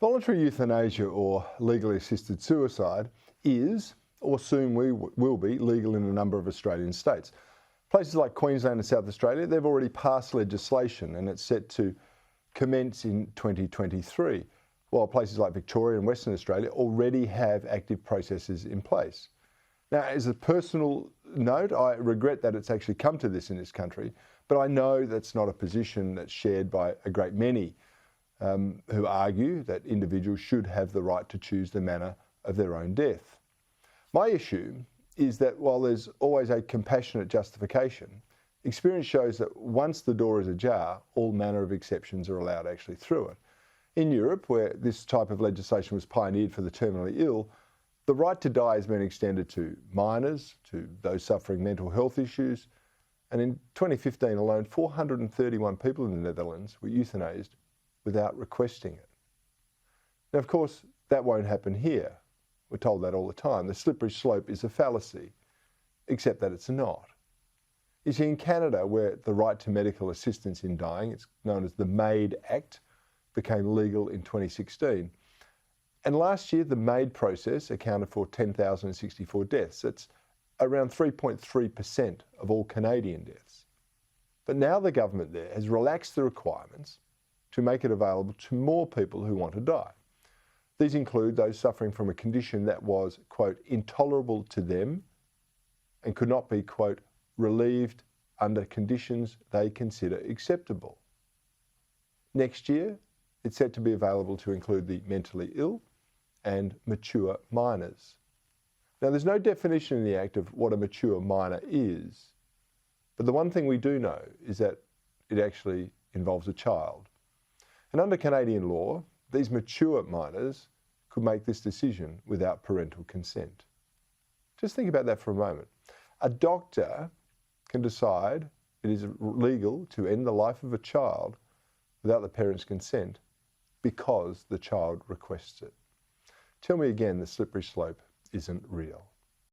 Voluntary euthanasia, or legally assisted suicide, is, or soon will be, legal in a number of Australian states. Places like Queensland and South Australia, they've already passed legislation and it's set to commence in 2023, while places like Victoria and Western Australia already have active processes in place. Now, as a personal note, I regret that it's actually come to this in this country, but I know that's not a position that's shared by a great many who argue that individuals should have the right to choose the manner of their own death. My issue is that while there's always a compassionate justification, experience shows that once the door is ajar, all manner of exceptions are allowed actually through it. In Europe, where this type of legislation was pioneered for the terminally ill, the right to die has been extended to minors, to those suffering mental health issues, and in 2015 alone, 431 people in the Netherlands were euthanased without requesting it. Now, of course, that won't happen here. We're told that all the time. The slippery slope is a fallacy, except that it's not. You see, in Canada, where the right to medical assistance in dying, it's known as the MAID Act, became legal in 2016. And last year, the MAID process accounted for 10,064 deaths. It's around 3.3% of all Canadian deaths. But now the government there has relaxed the requirements to make it available to more people who want to die. These include those suffering from a condition that was, quote, intolerable to them and could not be, quote, relieved under conditions they consider acceptable. Next year, it's set to be available to include the mentally ill and mature minors. Now, there's no definition in the Act of what a mature minor is, but the one thing we do know is that it actually involves a child. And under Canadian law, these mature minors could make this decision without parental consent. Just think about that for a moment. A doctor can decide it is legal to end the life of a child without the parent's consent because the child requests it. Tell me again the slippery slope isn't real.